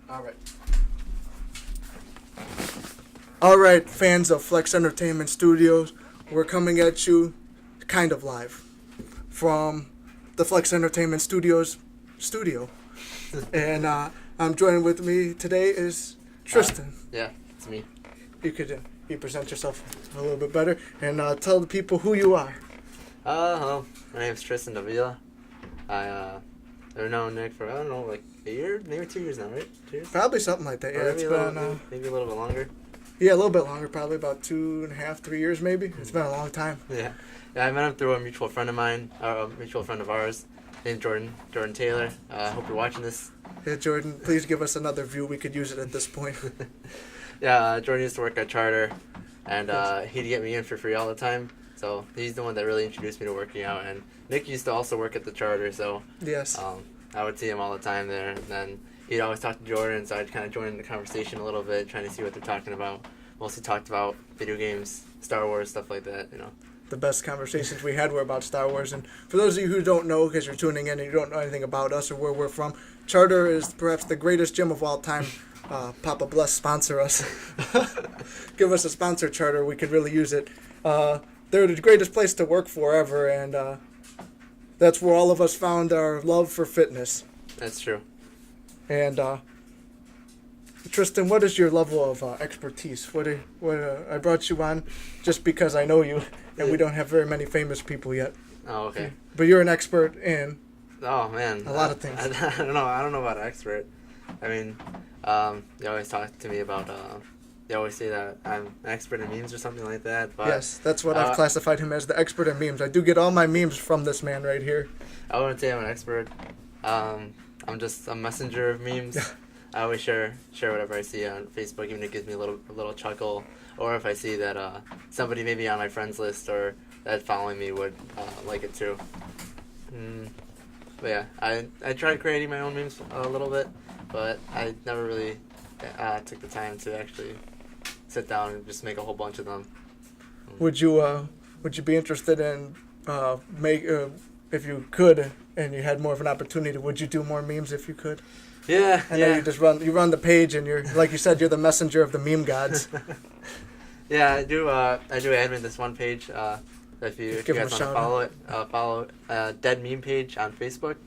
All right. All right, fans of Flex Entertainment Studios, we're coming at you kind of live from the Flex Entertainment Studios studio. And I'm joined with me today is Tristan. Yeah, it's me. You could you present yourself a little bit better and tell the people who you are. Hello. My name is Tristan Davila. I've known Nick for, I don't know, like a year? Maybe 2 years now, right? 2 years? Probably something like that. Yeah, Or it's maybe a little bit longer. Yeah, a little bit longer, probably about 2.5, 3 years maybe. It's been a long time. Yeah. I met him through a mutual friend of mine, a mutual friend of ours, named Jordan Taylor. I hope you're watching this. Yeah, Jordan, please give us another view. We could use it at this point. Yeah, Jordan used to work at Charter, and he'd get me in for free all the time. So he's the one that really introduced me to working out. And Nick used to also work at the Charter, so Yes. I would see him all the time there. And then he'd always talk to Jordan, so I'd kind of join in the conversation a little bit, trying to see what they're talking about. Mostly talked about video games, Star Wars, stuff like that, you know. The best conversations we had were about Star Wars. And for those of you who don't know, because you're tuning in and you don't know anything about us or where we're from, Charter is perhaps the greatest gym of all time. Papa Bless, sponsor us. Give us a sponsor, Charter. We could really use it. They're the greatest place to work for ever, and that's where all of us found our love for fitness. That's true. And Tristan, what is your level of expertise? I brought you on just because I know you, and we don't have very many famous people yet. Oh, okay. But you're an expert in Oh, man. a lot of things. I don't know. I don't know about expert. I mean, you always talk to me about, you always say that I'm an expert in memes or something like that. But, Yes, that's what I've classified him as, the expert in memes. I do get all my memes from this man right here. I wouldn't say I'm an expert. I'm just a messenger of memes. I always share whatever I see on Facebook, even if it gives me a little chuckle, or if I see that somebody maybe on my friends list or that following me would like it too. But yeah, I tried creating my own memes a little bit, but I never really took the time to actually sit down and just make a whole bunch of them. Would you be interested in if you could and you had more of an opportunity, would you do more memes if you could? Yeah, I know you just run the page, and you're, like you said, you're the messenger of the meme gods. Yeah, I do admin this one page. If you guys want to follow it, Dead Meme page on Facebook.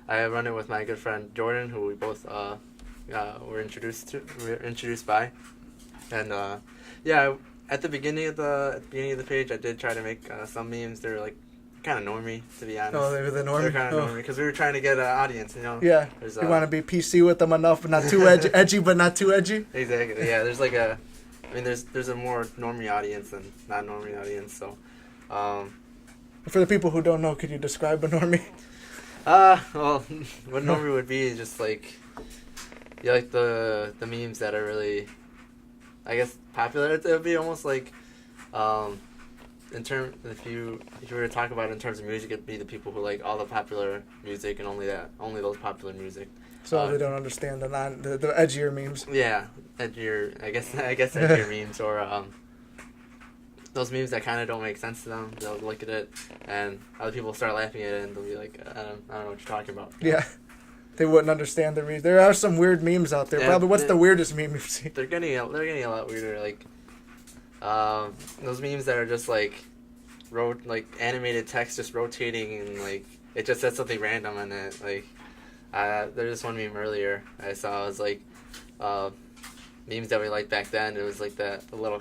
I run it with my good friend Jordan, who we both were introduced by, and yeah, at the beginning of the page, I did try to make some memes. They're like kind of normie, to be honest. Oh, they were the normie? They're kind of normie, because we were trying to get an audience, you know? Yeah, you want to be PC with them enough, but not too edgy, but not too edgy? Exactly, yeah, there's like there's a more normie audience than not normie audience, so. For the people who don't know, could you describe a normie? Well, what normie would be is just like, you like the memes that are really, I guess, popular. It would be almost like, if you were to talk about it in terms of music, it'd be the people who like all the popular music and only those popular music. So they don't understand the edgier memes. Yeah, edgier. I guess edgier memes, or those memes that kind of don't make sense to them. They'll look at it, and other people start laughing at it, and they'll be like, I don't know what you're talking about. Yeah. They wouldn't understand the reason. There are some weird memes out there. Yeah, Probably, what's the weirdest meme you've seen? They're getting a lot weirder. Like, those memes that are just like, animated text just rotating, and like it just says something random in it. Like, there's this one meme earlier I saw. It was like, memes that we liked back then. It was like that little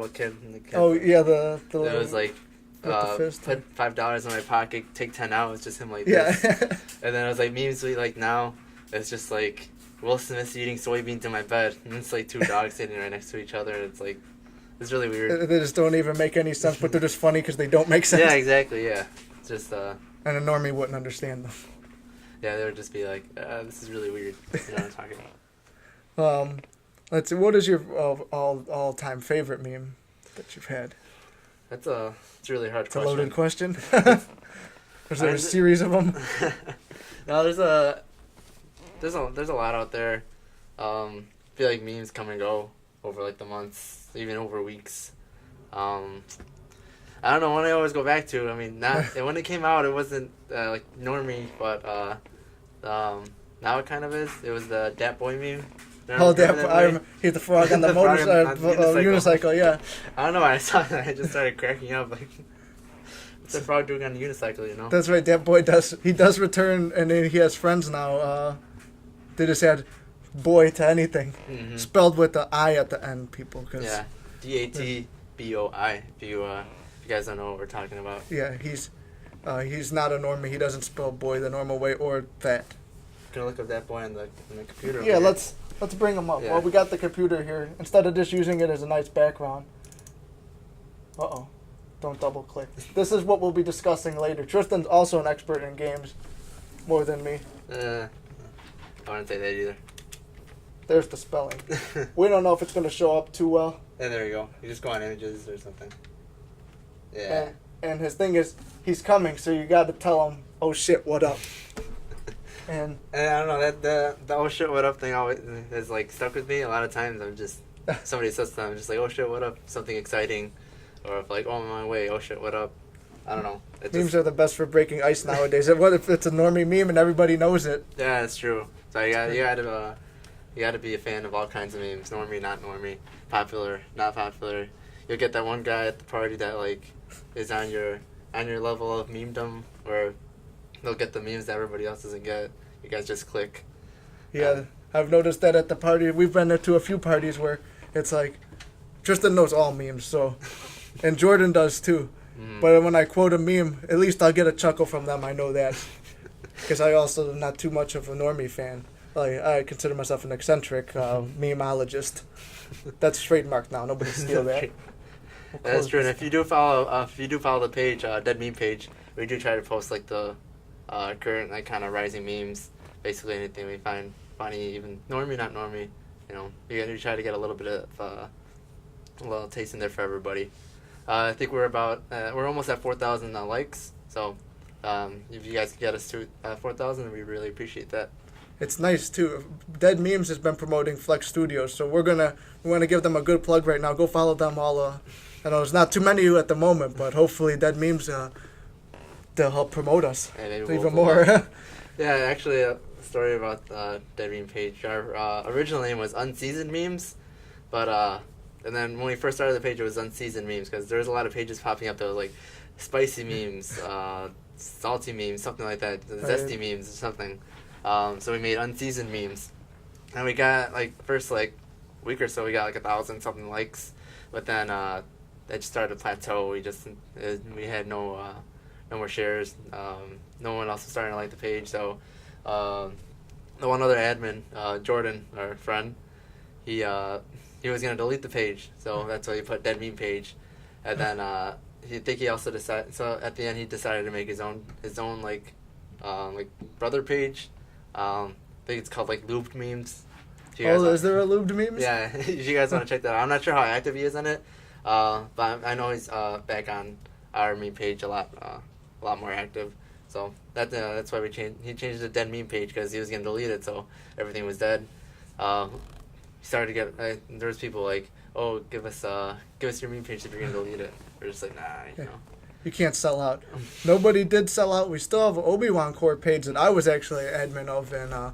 kid. Oh yeah, the it was like, the fist, put $5 in my pocket, take 10 out. It's just him like yeah. this. And then I was like, memes we like now. It's just like Will Smith eating soybeans in my bed, and it's like two dogs sitting right next to each other, and it's like, it's really weird. They just don't even make any sense, but they're just funny because they don't make sense. Yeah, exactly. Yeah, it's just And a normie wouldn't understand them. Yeah, they would just be like, "This is really weird." You know what I'm talking about? Let's see. What is your all-time favorite meme that you've had? It's a really hard question. It's a loaded question. Is there a series of them? No, there's a lot out there. I feel like memes come and go over like the months, even over weeks. I don't know what I always go back to. I mean, when it came out, it wasn't like normie, but now it kind of is. It was the Dat Boy meme. Oh, he's the frog on the unicycle, yeah. I don't know why I saw that. I just started cracking up. Like, what's the frog doing on the unicycle, you know? That's right, that boy does. He does return, and then he has friends now. They just add boy to anything. Mm-hmm. Spelled with the I at the end, people. Yeah, DATBOI, if you guys don't know what we're talking about. Yeah, he's not a normie. He doesn't spell boy the normal way or that. Gonna look up that boy on the computer. Yeah, let's bring him up. Yeah. Well, we got the computer here. Instead of just using it as a nice background. Uh-oh. Don't double click. This is what we'll be discussing later. Tristan's also an expert in games. More than me. I wouldn't say that either. There's the spelling. We don't know if it's going to show up too well. Yeah, there you go. You just go on images or something. Yeah. And his thing is, he's coming, so you got to tell him, oh shit, what up? And I don't know, the oh shit, what up thing always is like stuck with me. A lot of times I'm just, somebody says something, I'm just like, oh shit, what up? Something exciting. Or if like, oh, I'm on my way, oh shit, what up? I don't know. Memes are the best for breaking ice nowadays. What if it's a normie meme and everybody knows it? Yeah, that's true. So you gotta be a fan of all kinds of memes. Normie, not normie. Popular, not popular. You'll get that one guy at the party that like is on your level of memedom, where they'll get the memes that everybody else doesn't get. You guys just click. Yeah, I've noticed that at the party. We've been to a few parties where it's like, Tristan knows all memes, so, and Jordan does too. Mm. But when I quote a meme, at least I'll get a chuckle from them. I know that, because I also am not too much of a normie fan. Like, I consider myself an eccentric memeologist. That's trademarked now. Nobody steal that. That's true. And if you do follow the page, Dead Meme page, we do try to post like the current like kind of rising memes. Basically anything we find funny, even normie, not normie. You know, we try to get a little bit of a little taste in there for everybody. I think we're almost at 4,000 likes. So if you guys can get us to 4,000, we really appreciate that. It's nice too. Dead Memes has been promoting Flex Studios, so we want to give them a good plug right now. Go follow them all. I know there's not too many of you at the moment, but hopefully Dead Memes they'll help promote us even more. Yeah, actually, a story about Dead Meme page. Our original name was Unseasoned Memes, but and then when we first started the page, it was Unseasoned Memes because there was a lot of pages popping up that was like spicy memes, salty memes, something like that, zesty memes or something. So we made Unseasoned Memes, and we got like first like week or so we got like 1,000 something likes, but then it just started to plateau. We had no more shares. No one else was starting to like the page. So the one other admin, Jordan, our friend, he was gonna delete the page. So that's why he put Dead Meme page, and then he also decided. So at the end he decided to make his own like brother page. I think it's called like Lubed Memes. Is there a Lubed Memes? Yeah, if you guys want to check that out. I'm not sure how active he is on it, but I know he's back on our meme page a lot more active. So that's why he changed the Dead Meme page because he was gonna delete it, so everything was dead. He started to get there was people like, oh, give us your meme page if you're gonna delete it. We're just like, nah, you know. You can't sell out. Nobody did sell out. We still have an Obi-Wan core page that I was actually admin of, and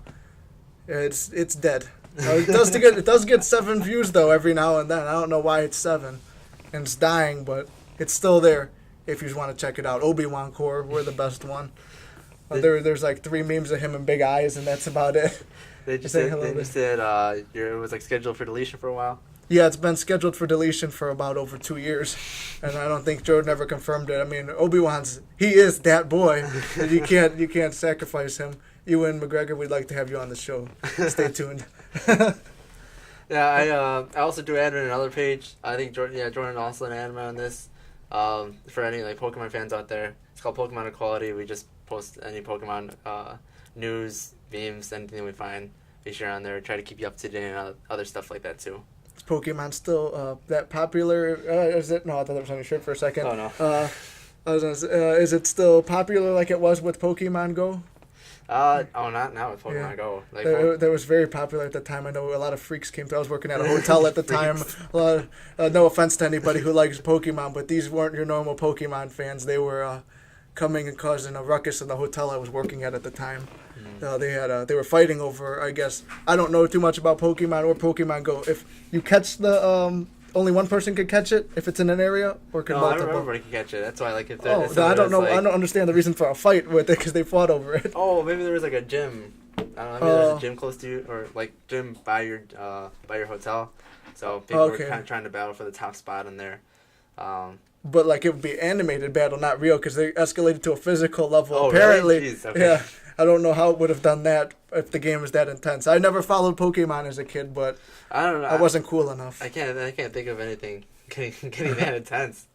it's dead. It does get 7 views though every now and then. I don't know why it's 7, and it's dying, but it's still there. If you just want to check it out, Obi-Wan core, we're the best one. There's like 3 memes of him and big eyes, and that's about it. They just said it was like scheduled for deletion for a while. Yeah, it's been scheduled for deletion for about over 2 years, and I don't think Jordan ever confirmed it. I mean, he is that boy. You can't sacrifice him. Ewan McGregor, we'd like to have you on the show. Stay tuned. Yeah, I also do admin another page. I think Jordan also an admin on this. For any like Pokemon fans out there, it's called Pokemon Equality. We just post any Pokemon news, memes, anything we find. We share on there. Try to keep you up to date and other stuff like that too. Is Pokemon still that popular? Is it? No, I thought that was on your shirt for a second. Oh no. I was gonna say, is it still popular like it was with Pokemon Go? Not now with Pokemon Go. Like, that was very popular at the time. I know a lot of freaks came through. I was working at a hotel at the time. A lot no offense to anybody who likes Pokemon, but these weren't your normal Pokemon fans. They were coming and causing a ruckus in the hotel I was working at the time. They were fighting over, I guess, I don't know too much about Pokemon or Pokemon Go. If you catch the only one person can catch it if it's in an area, or can multiple? Everybody can catch it. That's why, like, if I don't know. Like, I don't understand the reason for a fight with it because they fought over it. Oh, maybe there was like a gym. I don't know. Maybe there's a gym close to you, or like gym by your hotel. So people were kind of trying to battle for the top spot in there. But like it would be animated battle, not real, because they escalated to a physical level. Oh, apparently, really? Jeez, okay. Yeah. I don't know how it would have done that if the game was that intense. I never followed Pokemon as a kid, but I don't know. I wasn't cool enough. I can't think of anything getting that intense.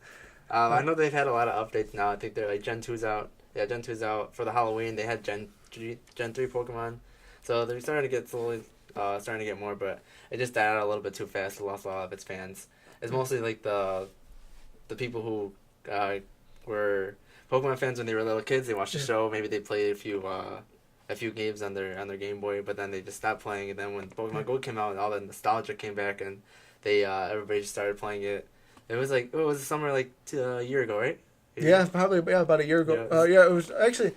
I know they've had a lot of updates now. I think they're like Gen 2's out. Yeah, Gen 2's out for the Halloween. They had Gen 3 Pokemon, so they're starting to get slowly starting to get more, but it just died out a little bit too fast. It lost a lot of its fans. It's mostly like the people who were Pokemon fans when they were little kids. They watched the show. Maybe they played a few games on their Game Boy, but then they just stopped playing. And then when Pokemon Go came out, all the nostalgia came back, and they everybody just started playing it. It was like the summer like a year ago, right? Yeah, probably about a year ago. It was actually.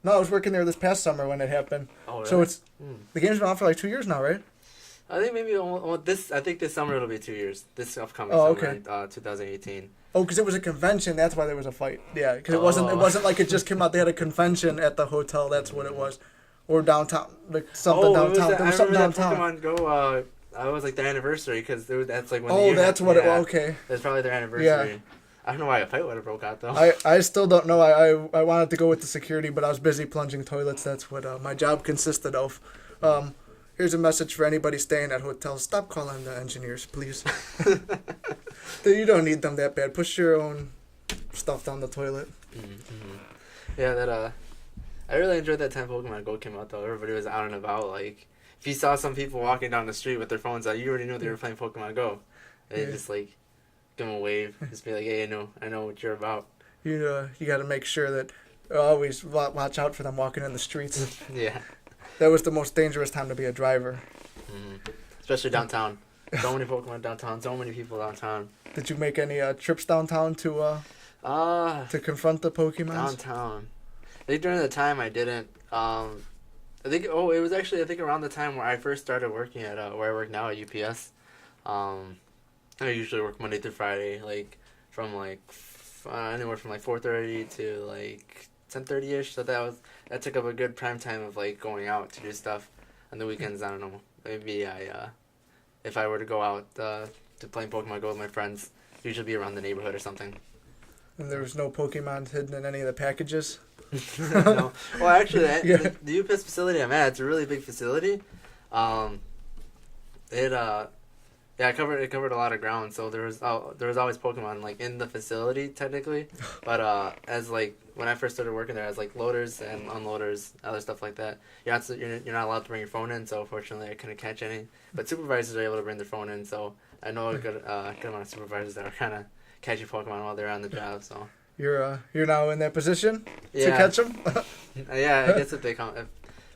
No, I was working there this past summer when it happened. Oh, really? So it's the game's been on for like 2 years now, right? I think maybe I think this summer it'll be 2 years. This upcoming summer, 2018. Oh, because it was a convention. That's why there was a fight. Yeah, because it wasn't like it just came out. They had a convention at the hotel. That's what it was, or downtown, like something downtown. There was something downtown. Pokemon Go. I was like their anniversary because that's like when. Oh, that's what it was. Okay. That's probably their anniversary. Yeah. I don't know why a fight would have broke out though. I still don't know. I wanted to go with the security, but I was busy plunging toilets. That's what my job consisted of. Here's a message for anybody staying at hotels. Stop calling the engineers, please. You don't need them that bad. Push your own stuff down the toilet. Mm-hmm. Yeah, I really enjoyed that time Pokemon Go came out though. Everybody was out and about. Like, if you saw some people walking down the street with their phones out, you already knew they were playing Pokemon Go. They just like give them a wave, just be like, "Hey, I know what you're about." You got to make sure that always watch out for them walking in the streets. Yeah. That was the most dangerous time to be a driver. Especially downtown. So many Pokemon downtown. So many people downtown. Did you make any trips downtown to confront the Pokemon? Downtown. I think during the time I didn't. I think it was actually around the time where I first started working at where I work now at UPS. I usually work Monday through Friday, like from like anywhere from like 4:30 to like 10:30ish. So that took up a good prime time of like going out to do stuff. On the weekends, I don't know. Maybe if I were to go out to play Pokemon Go with my friends, usually be around the neighborhood or something. And there was no Pokemon hidden in any of the packages? No. Well, actually, the UPS facility I'm at, it's a really big facility. It covered a lot of ground, so there was always Pokemon like in the facility technically, but as like when I first started working there, as like loaders and unloaders, other stuff like that, you're not allowed to bring your phone in, so fortunately I couldn't catch any. But supervisors are able to bring their phone in, so I know a good amount of supervisors that are kind of catching Pokemon while they're on the job. So you're now in that position to catch them. Yeah, I guess if it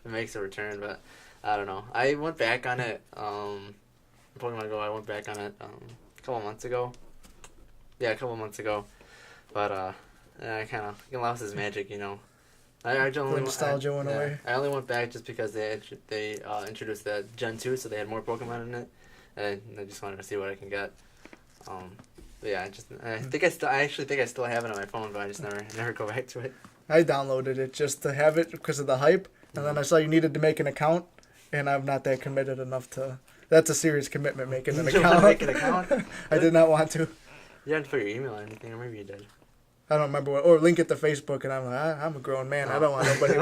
makes a return, but I don't know. I went back on it. Pokemon Go, I went back on it a couple months ago. Yeah, a couple months ago. But I kind of lost its magic, you know. Nostalgia went away. I only went back just because they introduced the Gen 2, so they had more Pokemon in it. And I just wanted to see what I can get. But yeah, I actually think I still have it on my phone, but I just never go back to it. I downloaded it just to have it because of the hype, and then I saw you needed to make an account, and I'm not that committed enough to. That's a serious commitment, making an account. Make an account? I did not want to. You didn't put your email or anything, or maybe you did. I don't remember or link it to Facebook, and I'm like, I'm a grown man. I don't want nobody.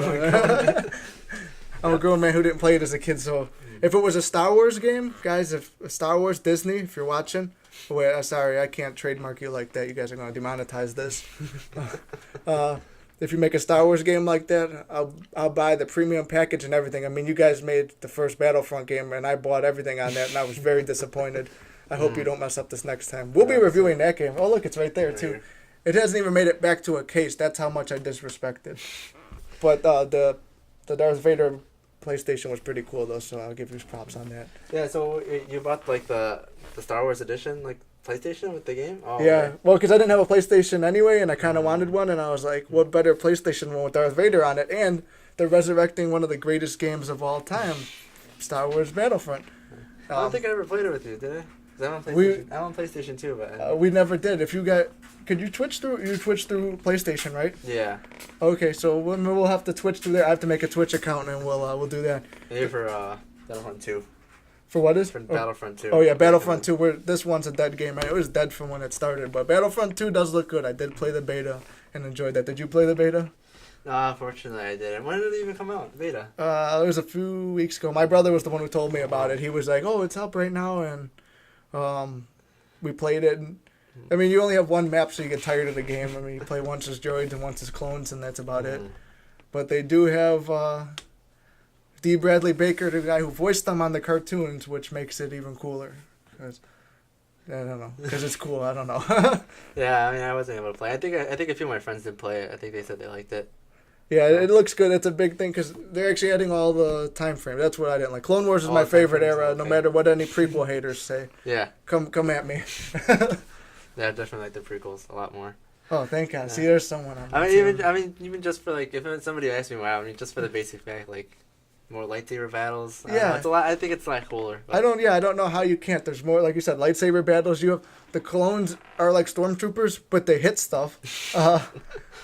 I'm a grown man who didn't play it as a kid, so if it was a Star Wars game, guys, if Star Wars, Disney, if you're watching, wait, sorry, I can't trademark you like that. You guys are going to demonetize this. If you make a Star Wars game like that, I'll buy the premium package and everything. I mean, you guys made the first Battlefront game, and I bought everything on that, and I was very disappointed. I hope you don't mess up this next time. We'll be reviewing that game. Oh, look, it's right there, too. It hasn't even made it back to a case. That's how much I disrespected. But the Darth Vader PlayStation was pretty cool, though, so I'll give you props on that. Yeah, so you bought, like, the Star Wars edition, like, PlayStation with the game? Oh, Yeah, okay. well, because I didn't have a PlayStation anyway, and I kind of wanted one, and I was like, what better PlayStation one with Darth Vader on it? And they're resurrecting one of the greatest games of all time, Star Wars Battlefront. I don't think I ever played it with you, did I? 'Cause I'm on PlayStation. I'm on PlayStation 2, but... we never did. If you got... Could you Twitch through... You Twitch through PlayStation, right? Yeah. Okay, so we'll have to Twitch through there. I have to make a Twitch account, and we'll do that. Maybe for Battlefront 2. For what is? For Battlefront 2. Oh, yeah, Battlefront 2. This one's a dead game. It was dead from when it started, but Battlefront 2 does look good. I did play the beta and enjoyed that. Did you play the beta? No, unfortunately I didn't. When did it even come out, beta? It was a few weeks ago. My brother was the one who told me about it. He was like, "Oh, it's up right now," and we played it. And, I mean, you only have one map, so you get tired of the game. I mean, you play once as droids and once as clones, and that's about it. But they do have D. Bradley Baker, the guy who voiced them on the cartoons, which makes it even cooler. 'Cause, I don't know, because it's cool. I don't know. Yeah, I mean, I wasn't able to play. I think a few of my friends did play it. I think they said they liked it. Yeah, it looks good. It's a big thing because they're actually adding all the time frame. That's what I didn't like. Clone Wars is my favorite era, okay. no matter what any prequel haters say. Yeah. Come at me. Yeah, I definitely like the prequels a lot more. Oh, thank God. Yeah. See, there's someone on even just for like, if somebody asked me why, I mean, just for the basic fact, like, more lightsaber battles. Yeah. It's a lot. I think it's a lot cooler. But. I don't know how you can't. There's more, like you said, lightsaber battles. You have the clones are like stormtroopers, but they hit stuff.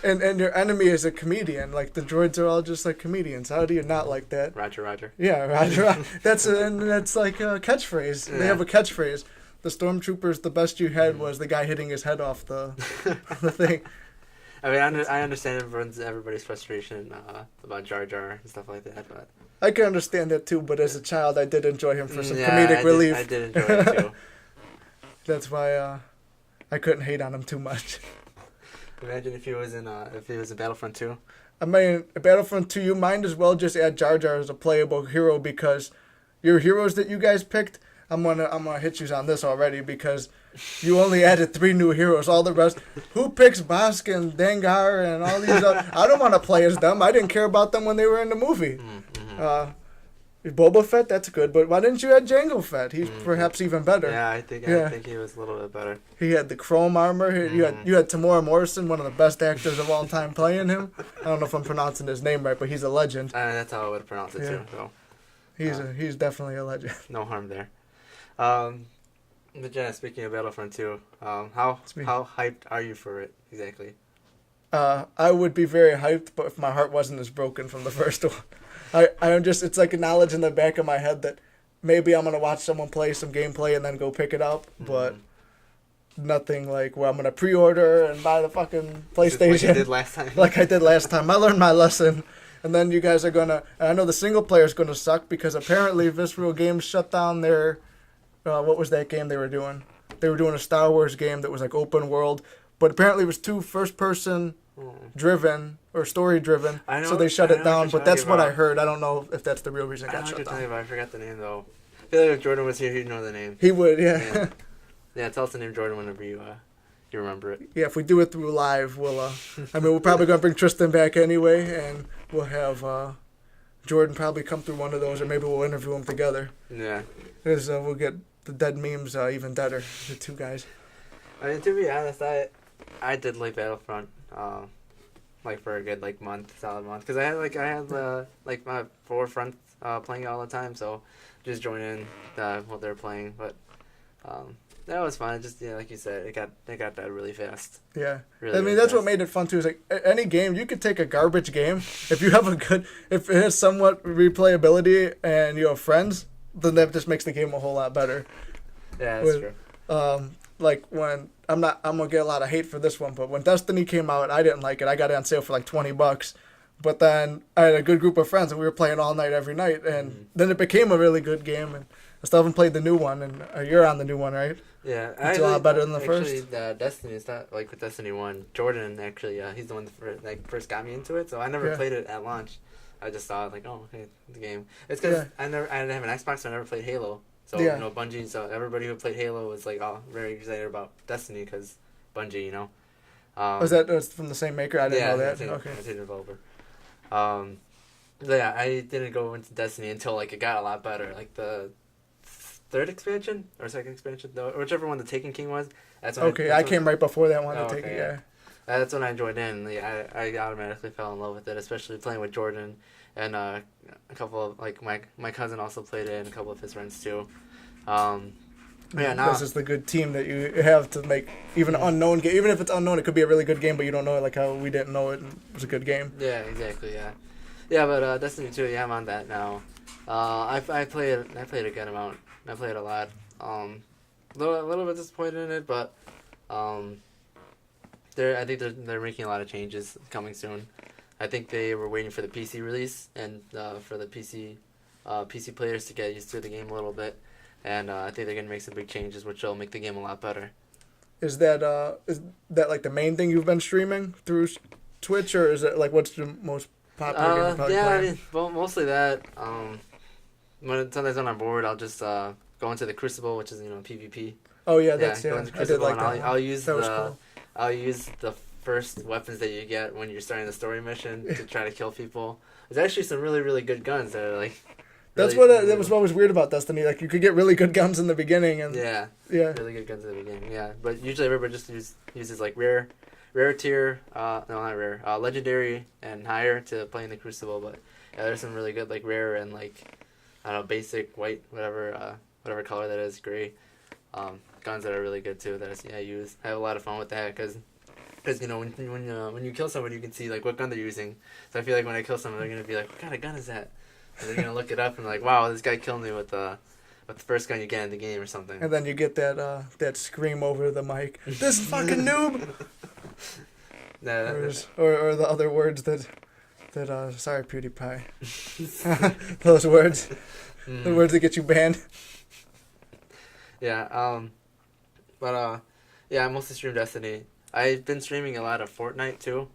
And your enemy is a comedian. Like the droids are all just like comedians. How do you not like that? Roger, Roger. Yeah, Roger. That's like a catchphrase. Yeah. They have a catchphrase. The stormtroopers, the best you had was the guy hitting his head off the thing. I mean, I understand everybody's frustration about Jar Jar and stuff like that, but I can understand that too. But as a child, I did enjoy him for some comedic relief. I did enjoy it too. That's why I couldn't hate on him too much. Imagine if he was in Battlefront 2. I mean, Battlefront 2, you might as well just add Jar Jar as a playable hero because your heroes that you guys picked, I'm gonna hit you on this already because you only added 3 new heroes. All the rest, who picks Bosk and Dengar and all these other, I don't want to play as them. I didn't care about them when they were in the movie. Mm-hmm. Boba Fett, that's good, but why didn't you add Jango Fett? He's perhaps even better. Yeah, I think he was a little bit better. He had the chrome armor. You had Tamora Morrison, one of the best actors of all time, playing him. I don't know if I'm pronouncing his name right, but he's a legend. That's how I would pronounce it too. So he's definitely a legend. No harm there. But yeah, speaking of Battlefront 2, how hyped are you for it exactly? I would be very hyped, but if my heart wasn't as broken from the first one. I'm just, it's like a knowledge in the back of my head that maybe I'm going to watch someone play some gameplay and then go pick it up, but nothing like where I'm going to pre-order and buy the fucking PlayStation. Like you did last time. Like I did last time. I learned my lesson. And then you guys are going to, I know the single player is going to suck because apparently Visceral Games shut down their, what was that game they were doing? They were doing a Star Wars game that was like open world, but apparently it was 2 first-person driven or story driven, so they shut it down. But that's what I heard. I don't know if that's the real reason it got shut down. I forgot the name though. I feel like if Jordan was here, he'd know the name. He would, yeah. Yeah, tell us the name Jordan whenever you remember it. Yeah, if we do it through live, we'll. I mean, we're probably gonna bring Tristan back anyway, and we'll have Jordan probably come through one of those, or maybe we'll interview him together. Yeah. Because we'll get the dead memes even better. The 2 guys. I mean, to be honest, I did like Battlefront. Like for a good solid month, because I had my 4 friends playing it all the time, so just join in what they're playing. But that was fun. Just like you said, it got dead really fast. Yeah, really, I mean that's what made it fun too. Is like any game you could take a garbage game if you have if it has somewhat replayability and you have friends, then that just makes the game a whole lot better. Yeah, that's true. Like when I'm gonna get a lot of hate for this one, but when Destiny came out, I didn't like it. I got it on sale for like $20, but then I had a good group of friends and we were playing all night every night, and then it became a really good game. And I still haven't played the new one, and you're on the new one, right? Yeah, it's a lot better than the first. Actually, Destiny is not like with Destiny 1. Jordan actually, he's the one that first got me into it. So I never played it at launch. I just saw it like, oh, okay, the game. It's because I didn't have an Xbox, so I never played Halo. So, Bungie, so everybody who played Halo was like, very excited about Destiny because Bungie, Was that from the same maker? I didn't know that. Okay. It's a developer. I didn't go into Destiny until, it got a lot better. Like, the third expansion or second expansion, though, whichever one the Taken King was. I came right before that one to take it. Yeah. That's when I joined in. I automatically fell in love with it, especially playing with Jordan, and a couple of my cousin also played it, and a couple of his friends too. This is the good team that you have to make even an unknown game. Even if it's unknown, it could be a really good game, but you don't know it. Like how we didn't know it was a good game. Yeah, exactly. Yeah. But Destiny 2. Yeah, I'm on that now. I played a good amount. I played a lot. A little bit disappointed in it, but I think they're making a lot of changes coming soon. I think they were waiting for the PC release and for the PC players to get used to the game a little bit, and I think they're gonna make some big changes, which will make the game a lot better. Is that like the main thing you've been streaming through Twitch, or is it like what's the most popular game? I mean, mostly that. Sometimes when I'm bored, I'll just go into the Crucible, which is PvP. Oh yeah, that's Go into Crucible, I did like that. I'll use the first weapons that you get when you're starting the story mission to try to kill people. There's actually some really, really good guns that are like. That was what was weird about Destiny. Like you could get really good guns in the beginning, and really good guns in the beginning. Yeah, but usually everybody just uses like rare tier, legendary and higher to play in the Crucible. But yeah, there's some really good like rare and like I don't know, basic white whatever color that is, gray. Guns that are really good too. I use. I have a lot of fun with that because when you kill somebody, you can see like what gun they're using. So I feel like when I kill someone, they're gonna be like, "What kind of gun is that?" And they're gonna look it up and like, "Wow, this guy killed me with the first gun you get in the game or something." And then you get that scream over the mic, "This fucking noob!" or the other words that sorry PewDiePie. Those words, the words that get you banned. Yeah. I mostly stream Destiny. I've been streaming a lot of Fortnite too,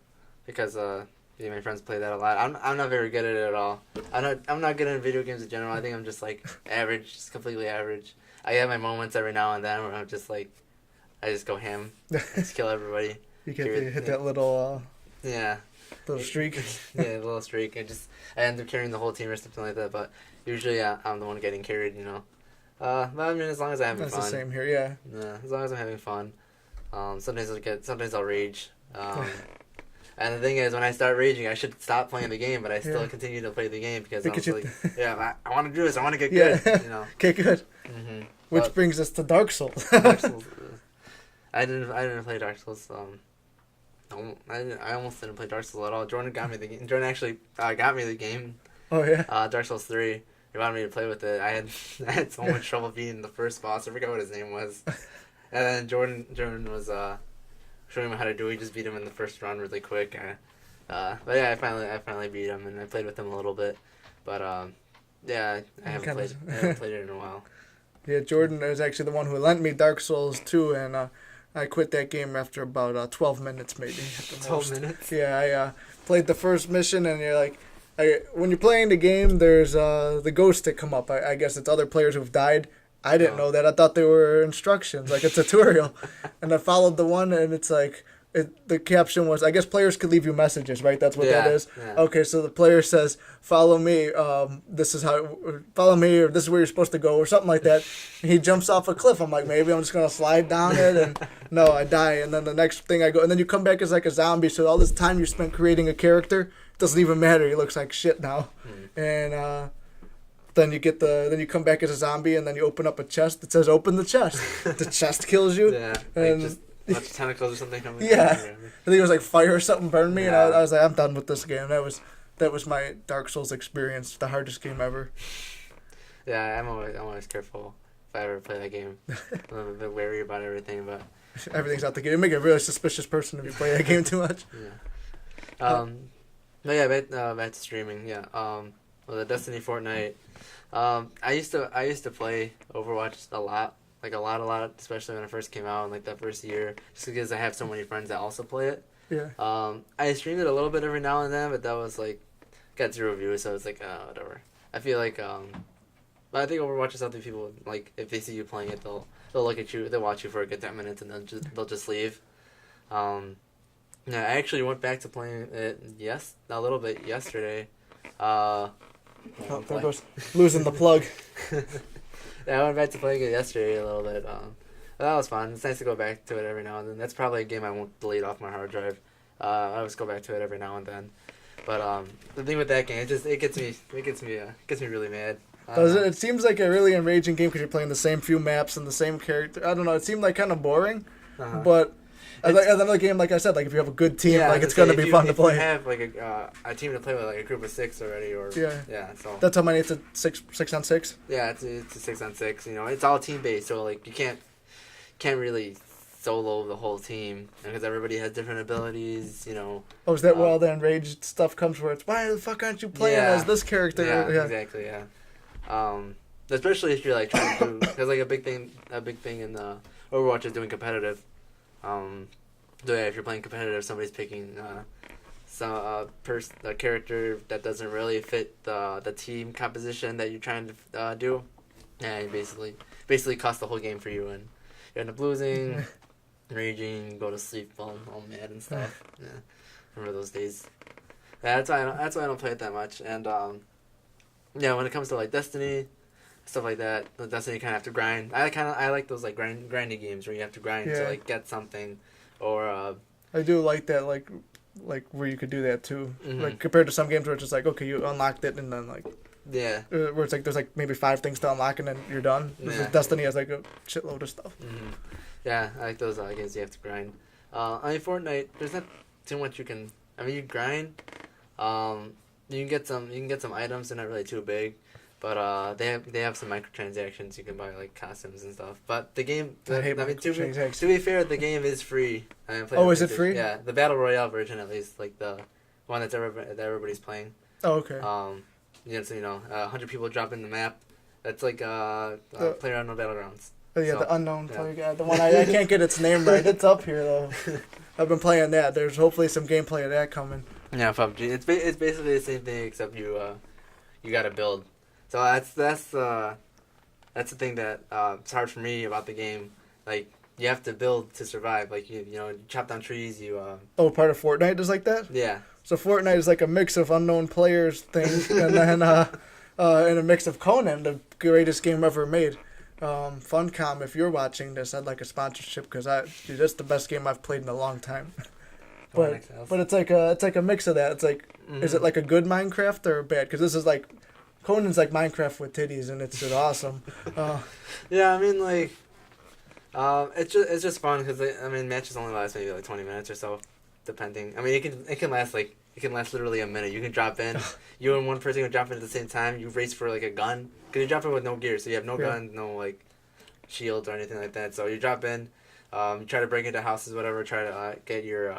because my friends play that a lot. I'm not very good at it at all. I'm not good at video games in general. I think I'm just like average, just completely average. I have my moments every now and then where I'm just like, I just go ham, just kill everybody. You hit that little little streak. Yeah, a little streak. I end up carrying the whole team or something like that. But usually, I'm the one getting carried. But I mean, as long as I'm having fun. That's the same here, yeah. Yeah, as long as I'm having fun. Sometimes I'll rage. And the thing is, when I start raging, I should stop playing the game, but I still continue to play the game because I want to do this. I want to get good. Get good. Mm-hmm. Which brings us to Dark Souls. Dark Souls. I didn't play Dark Souls. I almost didn't play Dark Souls at all. Jordan got me the game. Jordan actually got me the game. Oh yeah. Dark Souls 3. He wanted me to play with it. I had so much trouble beating the first boss. I forgot what his name was. And then Jordan was showing him how to do it. He just beat him in the first round really quick. But yeah, I finally beat him, and I played with him a little bit. But I haven't played it in a while. Yeah, Jordan is actually the one who lent me Dark Souls 2, and I quit that game after about 12 minutes maybe. 12 minutes? Yeah, I played the first mission, and you're like, when you're playing the game, there's the ghosts that come up. I guess it's other players who've died. I didn't know that. I thought they were instructions, like a tutorial. And I followed the one, and it's like, the caption was, I guess players could leave you messages, right? That's what that is? Yeah. Okay, so the player says, follow me, follow me, or this is where you're supposed to go, or something like that. And he jumps off a cliff. I'm like, maybe I'm just going to slide down it, and no, I die. And then the next thing I go, and then you come back as like a zombie, so all this time you spent creating a character, doesn't even matter. He looks like shit now. And then you come back as a zombie, and then you open up a chest that says open the chest. The chest kills you. Yeah. And just a bunch of tentacles or something coming. Yeah. I think it was like fire or something burned me, and I was like, I'm done with this game. That was my Dark Souls experience, the hardest game ever. Yeah, I'm always careful if I ever play that game. I'm a bit wary about everything, but everything's out the game. You make a really suspicious person if you play that game too much. Yeah. But yeah, back to streaming. Yeah. Well, the Destiny, Fortnite. I used to play Overwatch a lot, especially when it first came out in like that first year, just because I have so many friends that also play it. Yeah. I streamed it a little bit every now and then, but that was like, got 0 views, so it's like, whatever. I feel like, but I think Overwatch is something people, like, if they see you playing it, they'll look at you, they'll watch you for a good 10 minutes, and then they'll just leave. Yeah, I actually went back to playing it, a little bit yesterday. There goes losing the plug. Yeah, I went back to playing it yesterday a little bit. That was fun. It's nice to go back to it every now and then. That's probably a game I won't delete off my hard drive. I always go back to it every now and then. But the thing with that game, it gets me really mad. Does it? It seems like a really enraging game because you're playing the same few maps and the same character. I don't know. It seemed like kind of boring, but another game, like I said, like if you have a good team, like it's gonna be fun to play. If you have like a team to play with, like a group of 6 already, or so that's how many. It's a six on six. Yeah, it's a 6 on 6. You know, it's all team based, so like you can't really solo the whole team because everybody has different abilities. You know. Oh, is that where all the enraged stuff comes? Where it's why the fuck aren't you playing as this character? Yeah, exactly. Yeah. Especially if you're like trying to do, because like a big thing in Overwatch is doing competitive. So yeah, if you're playing competitive, somebody's picking a character that doesn't really fit the team composition that you're trying to do, and basically cost the whole game for you, and you end up losing, raging, go to sleep all mad and stuff. Yeah, remember those days. Yeah, that's why I don't play it that much, and yeah, when it comes to like Destiny, stuff like that, the Destiny kind of have to grind. I like those like grindy games where you have to grind to like get something, or I do like that like where you could do that too. Like compared to some games where it's just like okay, you unlocked it and then like where it's like there's like maybe 5 things to unlock and then you're done. Destiny has like a shitload of stuff. Yeah, I like those games you have to grind. I mean Fortnite, there's not too much you can. I mean you grind. You can get some items. They're not really too big, but they have some microtransactions. You can buy like costumes and stuff. But the game, to be fair, the game is free. Is it free? Yeah, the battle royale version at least, like the one that everybody's playing. Oh, okay. So 100 people drop in the map. That's like PlayerUnknown Battlegrounds. Oh yeah, so, the unknown player guy. The one I can't get its name right. It's up here though. I've been playing that. There's hopefully some gameplay of that coming. Yeah, PUBG. It's basically the same thing except you got to build. So that's the thing that it's hard for me about the game. Like you have to build to survive. Like you chop down trees. Part of Fortnite is like that. Yeah. So Fortnite is like a mix of unknown players things, and then and a mix of Conan, the greatest game ever made. Funcom, if you're watching this, I'd like a sponsorship because that's the best game I've played in a long time. But it's like a mix of that. It's like, is it like a good Minecraft or bad? Because this is like, Conan's like Minecraft with titties, and it's just awesome. Yeah, I mean like, it's just fun because matches only last maybe like 20 minutes or so, depending. I mean it can last literally a minute. You can drop in, you and one person can drop in at the same time. You race for like a gun because you drop in with no gear, so you have no guns, no like shields or anything like that. So you drop in. You try to break into houses, whatever. Try to get your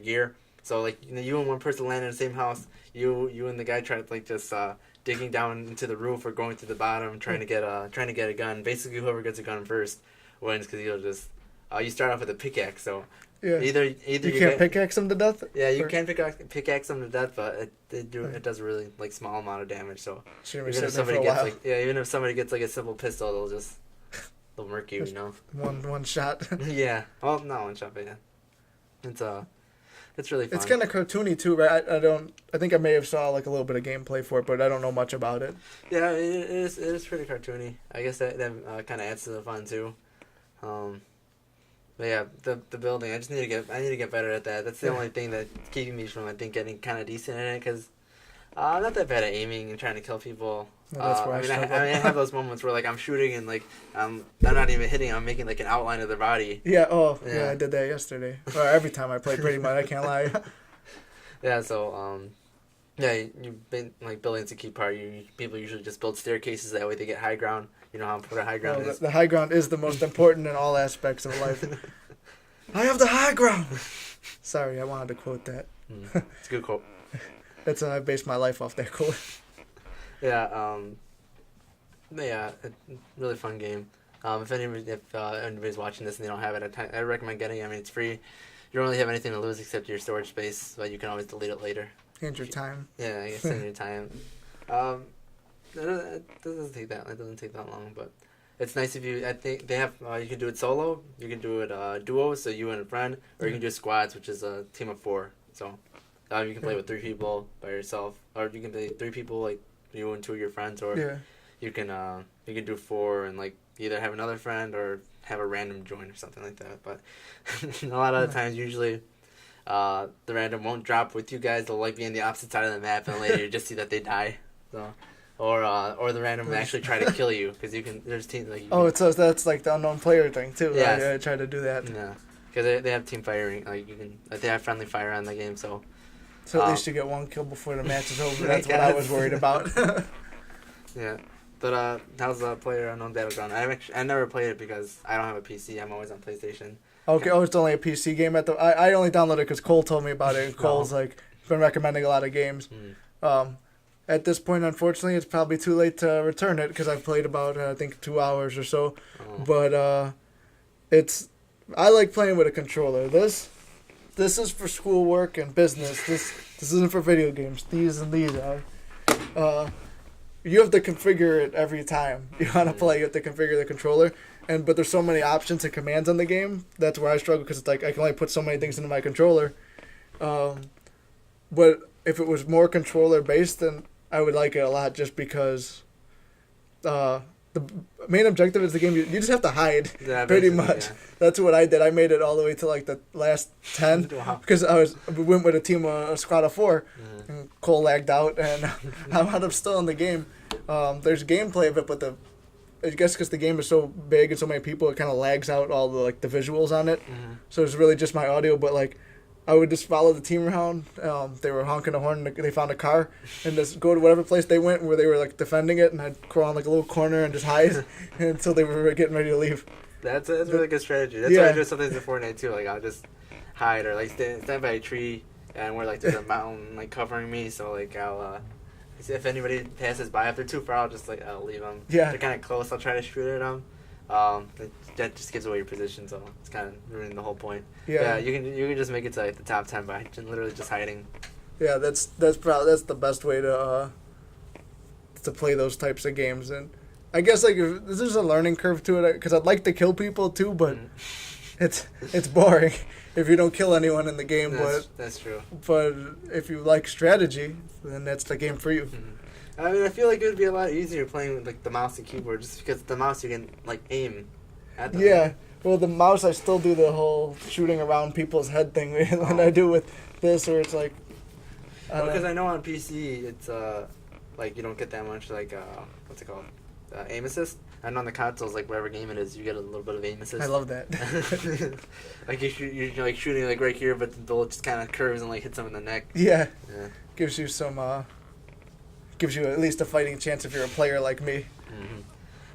gear. So like you and one person land in the same house. You and the guy try to like just digging down into the roof or going to the bottom, trying to get a gun. Basically, whoever gets a gun first wins because you'll just you start off with a pickaxe. So either you can't pickaxe them to death. Yeah, you can pickaxe them to death, but it does a really like small amount of damage. So even if somebody gets like a simple pistol, they'll murk you, One shot. Yeah. Well, not one shot, but yeah. It's really fun. It's kind of cartoony too, right? I think I may have saw like a little bit of gameplay for it, but I don't know much about it. Yeah, it is pretty cartoony. I guess that kind of adds to the fun too. But yeah, the building. I need to get better at that. That's the only thing that's keeping me from getting kind of decent in it because I'm not that bad at aiming and trying to kill people. That's where I have those moments where like I'm shooting and like I'm not even hitting. I'm making like an outline of their body. Yeah. Yeah. I did that yesterday. Or every time I play, pretty much. I can't lie. Yeah. So you've been like building's a key part. People usually just build staircases that way they get high ground. You know how important high ground is. The high ground is the most important in all aspects of life. I have the high ground. Sorry, I wanted to quote that. It's a good quote. That's I based my life off that quote. Yeah, really fun game. If anybody's watching this and they don't have it, I recommend getting it. I mean, it's free. You don't really have anything to lose except your storage space, but you can always delete it later. And your time. Yeah, I guess and your time. It doesn't take that long, but it's nice if you. I think they have. You can do it solo. You can do it duo, so you and a friend, or you can do squads, which is a team of 4. So you can play with 3 people by yourself, or you can play 3 people like you and 2 of your friends, or you can you could do 4 and like either have another friend or have a random join or something like that. But a lot of the times, usually, the random won't drop with you guys. They'll like be on the opposite side of the map, and later you just see that they die. So, or the random will actually try to kill you because you can. There's teams like. So that's like the unknown player thing too. Yeah, right? I try to do that. Yeah, because they have team firing. Like you can, like they have friendly fire on the game. So at least you get 1 kill before the match is over. That's what I was worried about. Yeah. But how's Player Unknown Battleground? I never played it because I don't have a PC. I'm always on PlayStation. Okay, it's only a PC game. I only downloaded it because Cole told me about it. And Cole's like been recommending a lot of games. At this point, unfortunately, it's probably too late to return it because I've played about I think 2 hours or so. But I like playing with a controller. This is for schoolwork and business. This isn't for video games. These are. You have to configure it every time you want to play. You have to configure the controller, but there's so many options and commands on the game. That's where I struggle because it's like I can only put so many things into my controller. But if it was more controller based, then I would like it a lot. Just because the main objective is the game. You just have to hide, pretty much. Yeah. That's what I did. I made it all the way to like the last 10 because we went with a squad of 4, and Cole lagged out, and I'm still in the game. There's gameplay of it, but I guess because the game is so big and so many people, it kind of lags out all the the visuals on it. So it's really just my audio, but like. I would just follow the team around. They were honking a horn. They found a car, and just go to whatever place they went where they were like defending it, and I'd crawl in like a little corner and just hide until they were getting ready to leave. That's a really good strategy. That's why I do sometimes in Fortnite too. Like I'll just hide or like stand by a tree, and where like there's a mountain like covering me. So like I'll if anybody passes by, if they're too far, I'll leave them. Yeah. If they're kind of close, I'll try to shoot at them. That just gives away your position, so it's kind of ruining the whole point. Yeah, you can just make it to like the top 10 by literally just hiding. Yeah, that's the best way to play those types of games, and I guess like there's a learning curve to it because I'd like to kill people too, but it's boring if you don't kill anyone in the game. That's true. But if you like strategy, then that's the game for you. I mean, I feel like it would be a lot easier playing with like the mouse and keyboard, just because the mouse you can like aim at them. Yeah, well, the mouse I still do the whole shooting around people's head thing when I do with this, or it's like. Because I know on PC it's like you don't get that much like what's it called, aim assist. And on the consoles, like whatever game it is, you get a little bit of aim assist. I love that. Like you're like shooting like right here, but the bullet just kind of curves and like hits them in the neck. Yeah. Gives you some. Gives you at least a fighting chance if you're a player like me.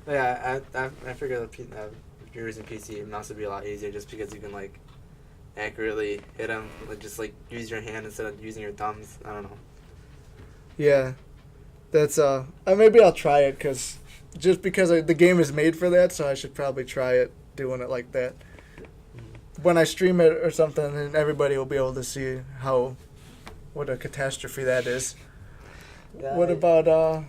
Yeah, I figure that if you're using PC, it must be a lot easier just because you can like accurately hit them, like just like use your hand instead of using your thumbs. I don't know. Yeah, that's maybe I'll try it because the game is made for that, so I should probably try it doing it like that. When I stream it or something, then everybody will be able to see what a catastrophe that is. Yeah, what about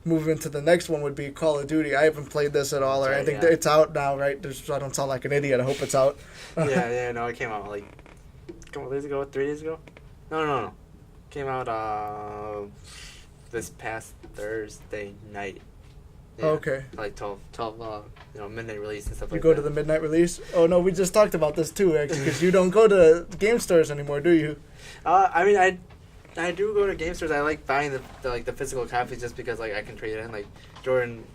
moving to the next one would be Call of Duty. I haven't played this at all, or I think it's out now, right? So I don't sound like an idiot. I hope it's out. No, it came out like a couple days ago, 3 days ago. No. Came out this past Thursday night. Yeah, okay. Like 12 midnight release and stuff like that. You go to the midnight release? Oh, no, we just talked about this too, actually, because you don't go to game stores anymore, do you? I mean, I do go to game stores. I like buying the physical copies just because like I can trade it in. Like Jordan.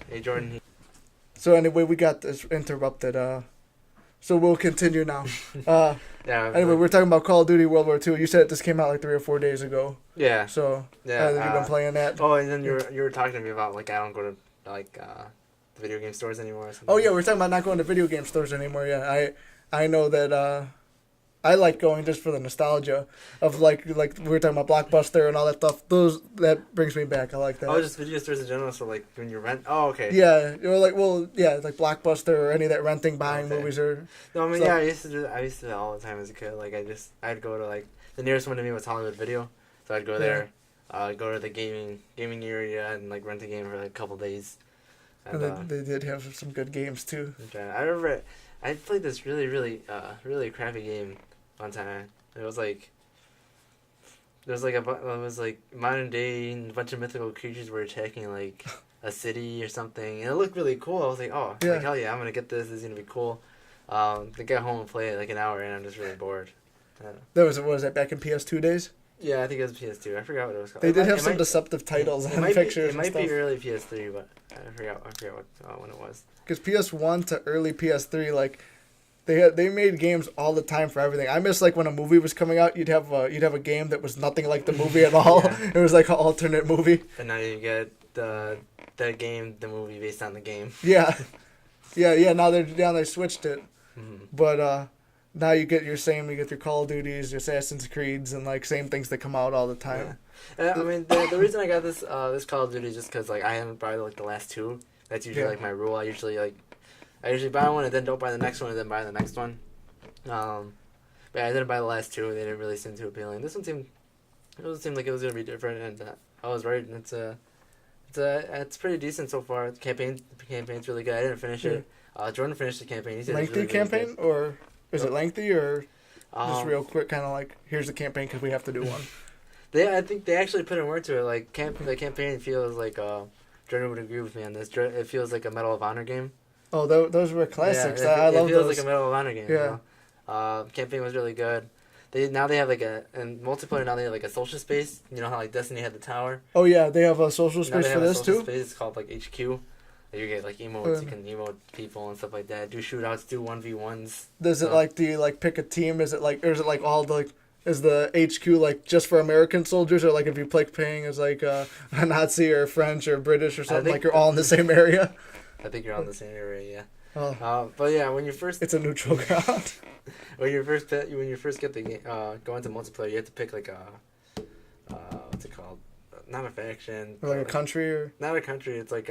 So anyway, we got this interrupted. So we'll continue now. Anyway, we're talking about Call of Duty World War II. You said this came out like 3 or 4 days ago. Yeah. So have you been playing that? Oh, and then you were talking to me about like I don't go to like the video game stores anymore. Or something. Oh yeah, we're talking about not going to video game stores anymore. Yeah, I know that. I like going just for the nostalgia of like we were talking about Blockbuster and all that stuff. That brings me back. I like that. Oh, just video stores in general. So like when you rent. Oh, okay. Yeah, like Blockbuster or any of that renting, buying movies or. No, I mean I used to do that all the time as a kid. Like I'd go to like the nearest one to me was Hollywood Video, so I'd go there, go to the gaming area and like rent a game for like a couple days. And they did have some good games too. I remember I played this really really crappy game one time. It was like modern day and a bunch of mythical creatures were attacking like a city or something, and it looked really cool. I was like, oh, like, hell yeah, I'm gonna get this. This is gonna be cool. To get home and play it like an hour, and I'm just really bored. What was that back in PS2 days? Yeah, I think it was PS2. I forgot what it was called. They did have some deceptive titles and pictures. It might be early PS3, but I forgot when it was. Because PS1 to early PS3, like they made games all the time for everything. I miss like when a movie was coming out, you'd have a game that was nothing like the movie at all. Yeah. It was like an alternate movie. But now you get the movie based on the game. Yeah. Now they switched it, but now you get your Call of Duties, your Assassin's Creeds, and like same things that come out all the time. Yeah. I mean, the reason I got this Call of Duty is just because like I haven't bought like the last two. That's usually like my rule. I usually buy one and then don't buy the next one and then buy the next one. But I didn't buy the last two. They didn't really seem too appealing. This one seemed like it was gonna be different, and I was right. And it's pretty decent so far. The campaign's really good. I didn't finish it. Jordan finished the campaign. He said lengthy really, campaign really good. or is it lengthy or just real quick? Kind of like here's the campaign because we have to do one. I think they actually put in work to it. Like the campaign feels like Jordan would agree with me on this. It feels like a Medal of Honor game. Oh, those were classics. Yeah, I love those. It feels like a Medal of Honor game. Yeah. You know? Campaign was really good. They have like in multiplayer now they have like a social space. You know how like Destiny had the tower. Oh yeah, they have a social space for this too. Space. It's called like HQ. You get like emotes. You can emote people and stuff like that. Do shootouts. Do 1v1s. Does it like? Do you like pick a team? Is it like all the like? Is the HQ like just for American soldiers, or like if you play paying as like a Nazi or French or British or something, like you're all in the same area? I think you're all in the same area, yeah. Oh. But yeah, when you first it's a neutral ground. when you first get the game, go into multiplayer, you have to pick like a what's it called? Not a faction. Or like a country or not a country. It's like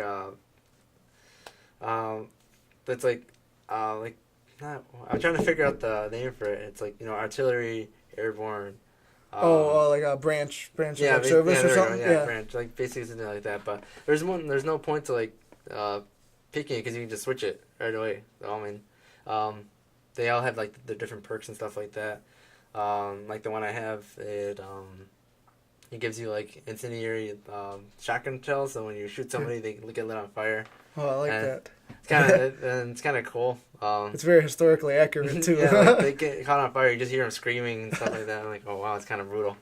that's like not. I'm trying to figure out the name for it. It's like artillery. Airborne. Like a branch of like service or something. Yeah, branch, like basically something like that. But there's no point to like picking it because you can just switch it right away. I mean, they all have like the different perks and stuff like that. Like the one I have, it gives you like incendiary shotgun shells. So when you shoot somebody, they get lit on fire. Oh, I like that. It's kind of cool. It's very historically accurate too. Yeah, like they get caught on fire. You just hear them screaming and stuff like that. I'm like, oh wow, it's kind of brutal.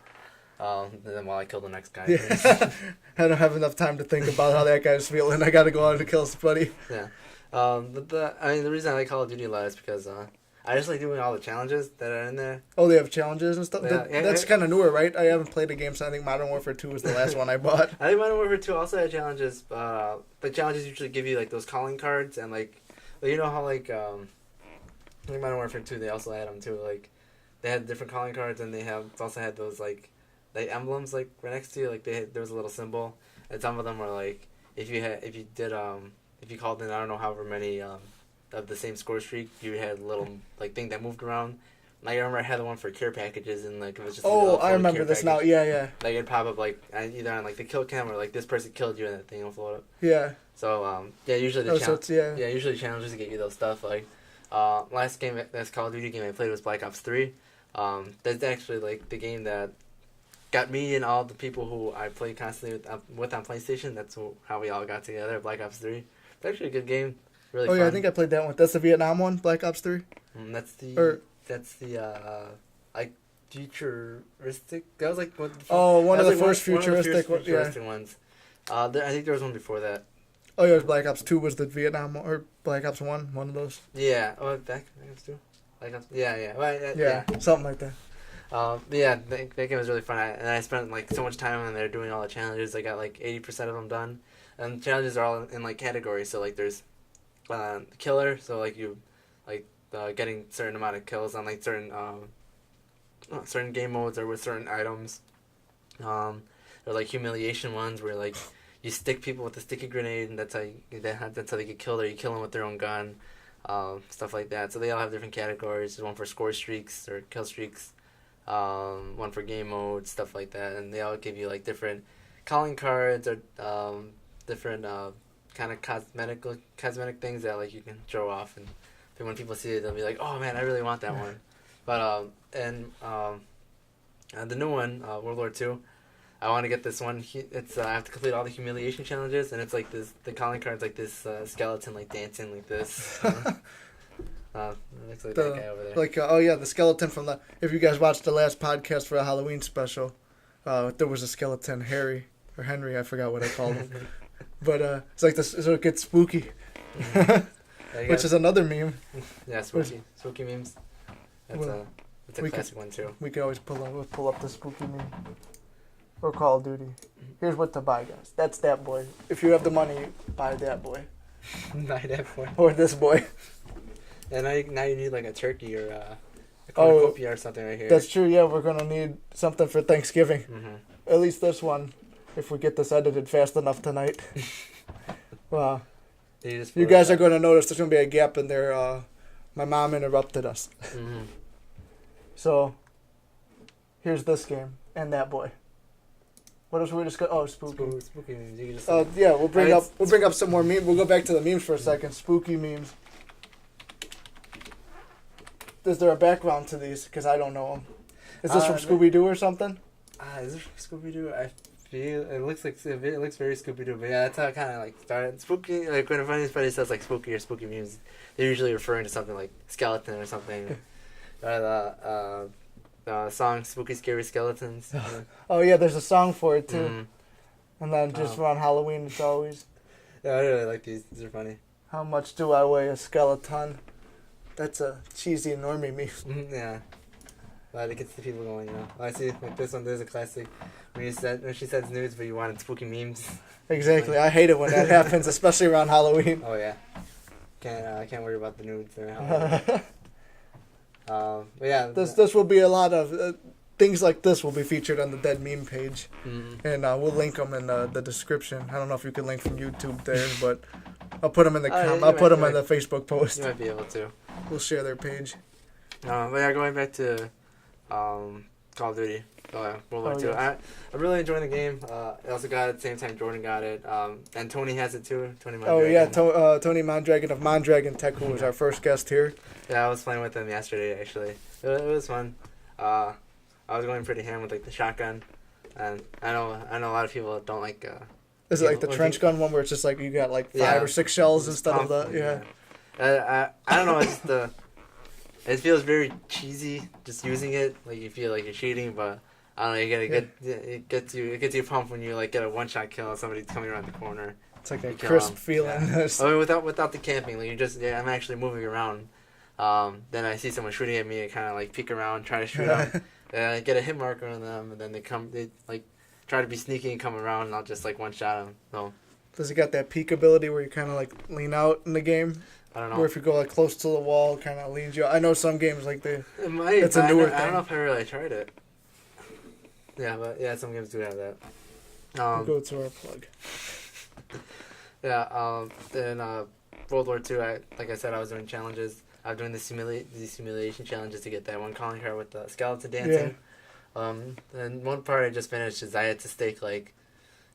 And then while I kill the next guy. Yeah. I don't have enough time to think about how that guy's feeling. I got to go out and kill somebody. Yeah. The reason I like Call of Duty a lot is because I just like doing all the challenges that are in there. Oh, they have challenges and stuff? Yeah, that's kind of newer, right? I haven't played a game, so I think Modern Warfare 2 was the last one I bought. I think Modern Warfare 2 also had challenges. The challenges usually give you, like, those calling cards, and, like, you know how, like, Modern Warfare 2, they also had them, too. Like, they had different calling cards, and they also had those, like emblems, like, right next to you. Like, there was a little symbol, and some of them were, like, if you called in, I don't know, however many, of the same score streak, you had a little like thing that moved around. Like, I remember I had the one for care packages, and like it was just. Oh, I remember this now. Yeah. Like it'd pop up like either on like the kill cam or like this person killed you, and that thing will float up. Yeah. So usually usually challenges to get you those stuff. Like last Call of Duty game I played was Black Ops 3. That's actually like the game that got me and all the people who I play constantly with on PlayStation. That's how we all got together. Black Ops 3. It's actually a good game. Really fun. Yeah, I think I played that one. That's the Vietnam one, Black Ops 3? That's the like futuristic. That was like one of the first futuristic ones. I think there was one before that. Oh, yeah, it was Black Ops 2 was the Vietnam or Black Ops 1, one of those. Yeah, Black Ops 2. Yeah, something like that. That game was really fun. I spent like so much time on there doing all the challenges. I got like 80% of them done, and the challenges are all in like categories. So like there's killer, so like you getting certain amount of kills on like certain game modes or with certain items. Or like humiliation ones where like you stick people with a sticky grenade, and that's how they get killed, or you kill them with their own gun, stuff like that. So they all have different categories. There's one for score streaks or kill streaks, one for game mode, stuff like that, and they all give you like different calling cards or different kind of cosmetic things that like you can show off, and when people see it, they'll be like, "Oh man, I really want that one." But the new one, World War II, I want to get this one. It's I have to complete all the humiliation challenges, and it's like this. The calling card's like this skeleton like dancing like this. It looks like that guy over there. Like the skeleton from the. If you guys watched the last podcast for a Halloween special, there was a skeleton, Harry or Henry, I forgot what I called him. But it's like this, so it gets spooky. Which is another meme. Yeah, spooky memes. That's it's a classic one too. We can always pull up the spooky meme. Or Call of Duty. Here's what to buy, guys. That's that boy. If you have the money, buy that boy. Buy that boy. Or this boy. And now you need like a turkey or a cornucopia or something right here. That's true. Yeah, we're gonna need something for Thanksgiving. Mm-hmm. At least this one, if we get this edited fast enough tonight. Wow. You guys are gonna notice there's gonna be a gap in there. My mom interrupted us. Mm-hmm. So, here's this game and that boy. What else were we just go? Oh, spooky. Spooky memes. You can just we'll bring up some more memes. We'll go back to the memes for a second. Spooky memes. Is there a background to these? Because I don't know them. Is this from Scooby-Doo or something? Is this from Scooby-Doo? I feel it looks very Scooby-Doo, but yeah, that's how it kind of like started. Spooky, like when anybody says like spooky or spooky memes, they're usually referring to something like skeleton or something. Or the song "Spooky Scary Skeletons." Oh yeah, there's a song for it too. Mm-hmm. And then just around Halloween, it's always. Yeah, I really like these. These are funny. How much do I weigh? A skeleton. That's a cheesy normie meme. Yeah. But it gets the people going, you know. I see, like this one, there's a classic. When she says nudes, but you wanted spooky memes. Exactly. I hate it when that happens, especially around Halloween. Oh yeah. I can't worry about the nudes around Halloween. But yeah. This will be a lot of things like this will be featured on the Dead Meme page, and we'll link them in the description. I don't know if you can link from YouTube there, but I'll put them in the I'll put them in the Facebook post. You might be able to. We'll share their page. But yeah, going back to Call of Duty, World War II. Yes. I'm really enjoying the game. I also got it at the same time Jordan got it, and Tony has it too. Tony Mondragon. Oh yeah, Tony Mondragon of Mondragon Tech, who was our first guest here. Yeah, I was playing with him yesterday actually. It was fun. I was going pretty ham with like the shotgun, and I know a lot of people don't like. Is it like the trench gun one where it's just like you got like 5 or 6 shells instead of the I don't know. It's just it feels very cheesy just using it. Like you feel like you're cheating, but I don't know. It gets you pumped when you like get a 1-shot kill and somebody's coming around the corner. It's like a crisp feeling. Yeah. I mean, without the camping, like I'm actually moving around. Then I see someone shooting at me. I kind of like peek around, try to shoot them, and I get a hit marker on them, and then they like try to be sneaky and come around, and I'll just like 1-shot them. So. Does it got that peek ability where you kind of like lean out in the game? I don't know. Or if you go like close to the wall, kind of leans you out. I know some games like they. It might. It's a newer thing. I don't know if I really tried it. Yeah, but yeah, some games do have that. We'll go to our plug. Yeah. Then World War II. Like I said, I was doing challenges. I was doing these simulation challenges to get that one calling card with the skeleton dancing. Yeah. And one part I just finished is I had to stake like